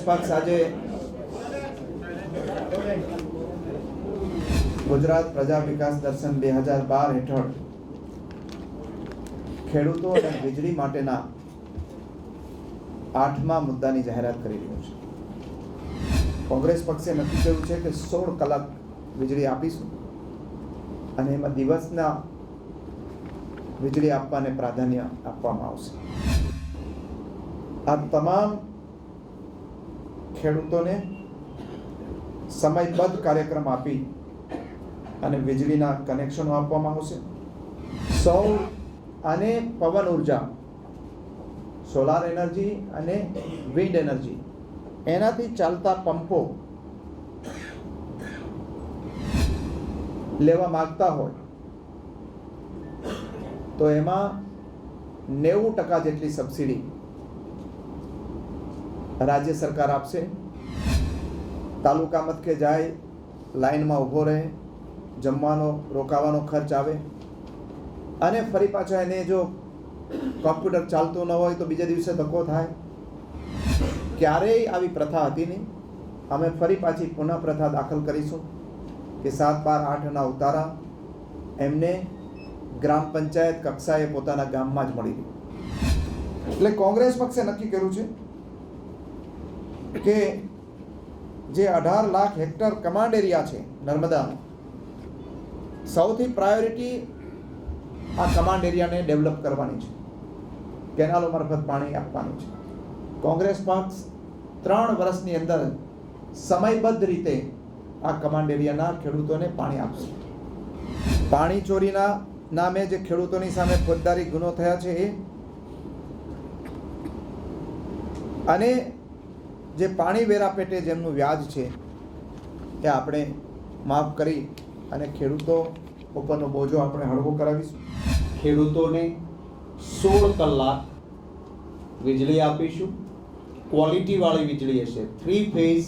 પક્ષ આજે ગુજરાત પ્રજા વિકાસ દર્શન 2012 હેઠળ ખેડૂતો અને વીજળી માટેના 8મા મુદ્દાની જાહેરાત કરી રહ્યો છે. કોંગ્રેસ પક્ષે નક્કી કર્યું છે કે 16 કલાક વીજળી આપીશું અને એમાં દિવસના વીજળી આપવાને પ્રાધાન્ય આપવામાં આવશે. આ તમામ ખેડૂતોને સમયબદ્ધ કાર્યક્રમ આપી અને વીજળીના કનેક્શનો આપવામાં આવશે. સૌર અને પવન ઉર્જા, સોલાર એનર્જી અને વિન્ડ એનર્જી, એનાથી ચાલતા પંપો લેવા માંગતા હોય તો એમાં 90% જેટલી સબસિડી રાજ્ય સરકાર આપશે. તાલુકા મથકે જાય, લાઈનમાં ઊભો રહે, જમવાનો રોકાવાનો ખર્ચ આવે અને ફરી પાછા એને જો કોમ્પ્યુટર ચાલતું ન હોય તો બીજા દિવસે ધક્કો થાય. ક્યારેય આવી પ્રથા હતી નહીં. અમે ફરી પાછી પુનઃ પ્રથા દાખલ કરીશું કે 7, 12, 8ના ઉતારા એમને ગ્રામ પંચાયત કક્ષાએ પોતાના ગામમાં જ મળી રહી. એટલે કોંગ્રેસ પક્ષે નક્કી કર્યું છે કે જે 18 લાખ હેક્ટર કમાન્ડ એરિયા છે નર્મદાનો, સૌથી પ્રાયોરિટી આ કમાન્ડ એરિયાને ડેવલપ કરવાની છે, કેનાલો મારફત પાણી આપવાનું છે. કોંગ્રેસ પક્ષ 3 વર્ષની અંદર સમયબદ્ધ રીતે આ કમાન્ડ એરિયાના ખેડૂતોને પાણી આપશે. પાણી ચોરીના નામે જે ખેડૂતોની સામે ફોજદારી ગુનો થયા છે એ, અને જે પાણી વેરા પેટે જેમનું વ્યાજ છે એ આપણે માફ કરી અને ખેડૂતો ઉપરનો બોજો આપણે હળવો કરાવીશું. ખેડૂતોને 16 કલાક વીજળી આપીશું. ક્વોલિટીવાળી વીજળી હશે, 3 ફેઝ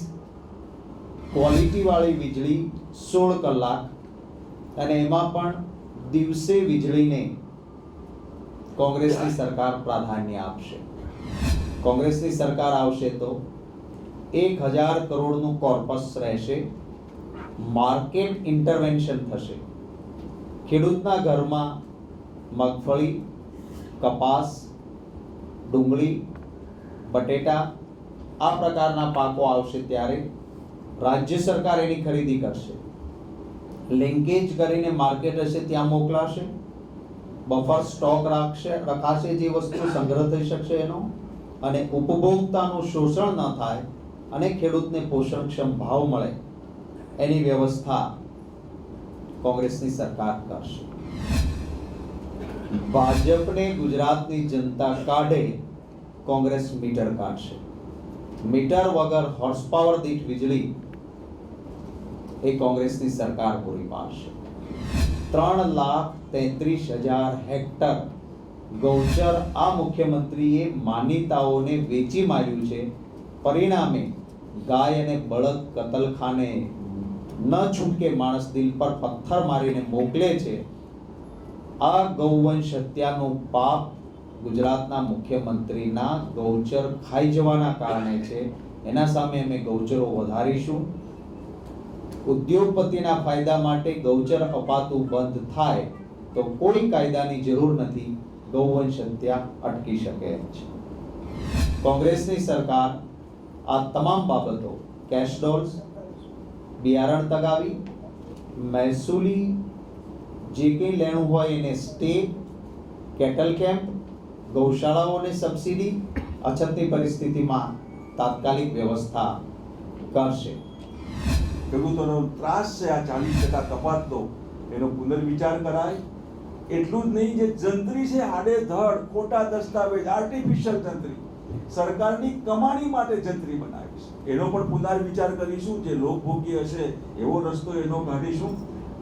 ક્વોલિટીવાળી વીજળી 16 કલાક, અને એમાં પણ દિવસે વીજળીને કોંગ્રેસની સરકાર પ્રાધાન્ય આપશે. કોંગ્રેસની સરકાર આવશે તો 1000 કરોડનું કોર્પસ રહેશે. માર્કેટ ઇન્ટરવેન્શન થશે. ખેડૂતના ઘરમાં મગફળી, કપાસ, ડુંગળી, બટેટા આ પ્રકારના પાકો આવશે ત્યારે રાજ્ય સરકાર એની ખરીદી કરશે. લિંકેજ કરીને માર્કેટ હશે ત્યાં મોકલાશે. બફર સ્ટોક રખાશે, જે વસ્તુ સંગ્રહ થઈ શકશે એનો, અને ઉપભોક્તાનું શોષણ ન થાય અને ખેડૂતને પોષણક્ષમ ભાવ મળે એની વ્યવસ્થા કોંગ્રેસની સરકાર કરશે. ભાજપને ગુજરાતની જનતા કાઢે, કોંગ્રેસ મીટર કાઢશે. મીટર વગર હોર્સ પાવર દીઠ વીજળી એ કોંગ્રેસની સરકાર પૂરી પાડશે. 3,33,000 હેક્ટર ગૌચર આ મુખ્યમંત્રીએ માનીતાઓને વેચી માર્યું છે. પરિણામે ગાય અને બળદ કતલખાને ન છૂટકે માણસ દિલ પર પથ્થર મારીને મોકલે છે. આ ગૌવંશ હત્યાનું પાપ ગુજરાતના મુખ્યમંત્રીના ગૌચર ખાઈ જવાના કારણે છે. એના સામે અમે ગૌચરો વધારીશું. ઉદ્યોગપતિના ફાયદા માટે ગૌચર અપાતું બંધ થાય તો કોઈ કાયદાની જરૂર નથી, ગૌવંશ હત્યા અટકી શકે છે. કોંગ્રેસની સરકાર આ તમામ બાબતો, કેશ ડોલ્સ, બિયારણ તગાવી, મહેસૂલી જે કંઈ લેણું હોય એને સ્ટે, કેટલ કેમ્પ, ગૌશાળાઓને સબસિડી, અછતની પરિસ્થિતિમાં તાત્કાલિક વ્યવસ્થા કરશે. ખેડૂતોનો ત્રાસ છે આ 40% કપાતનો, એનો પુનર્વિચાર કરાય. એટલું જ નહીં, જે જંત્રી છે આડેધડ ખોટા દસ્તાવેજ, આર્ટિફિશિયલ જંત્રી, સરકારની કમાણી માટે જંત્રી બનાવીશ, એનો પણ પુનર્વિચાર કરીશું. જે લોકભોગી હશે એવો રસ્તો એનો કાઢીશું.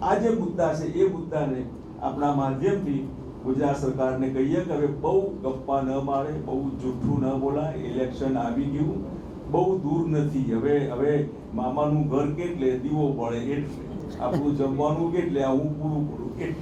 આ જે મુદ્દા છે એ મુદ્દાને આપણા માધ્યમથી ગુજરાત સરકારને કહીએ કે હવે બહુ ગપ્પા ન મારે, બહુ જૂઠું ન બોલાય. ઇલેક્શન આવી ગયું, બહુ દૂર નથી. હવે મામાનું ઘર કેટલે દીવો પડે એટલે, આપણું જમવાનું કેટલે, હું પૂરું કરું એટલે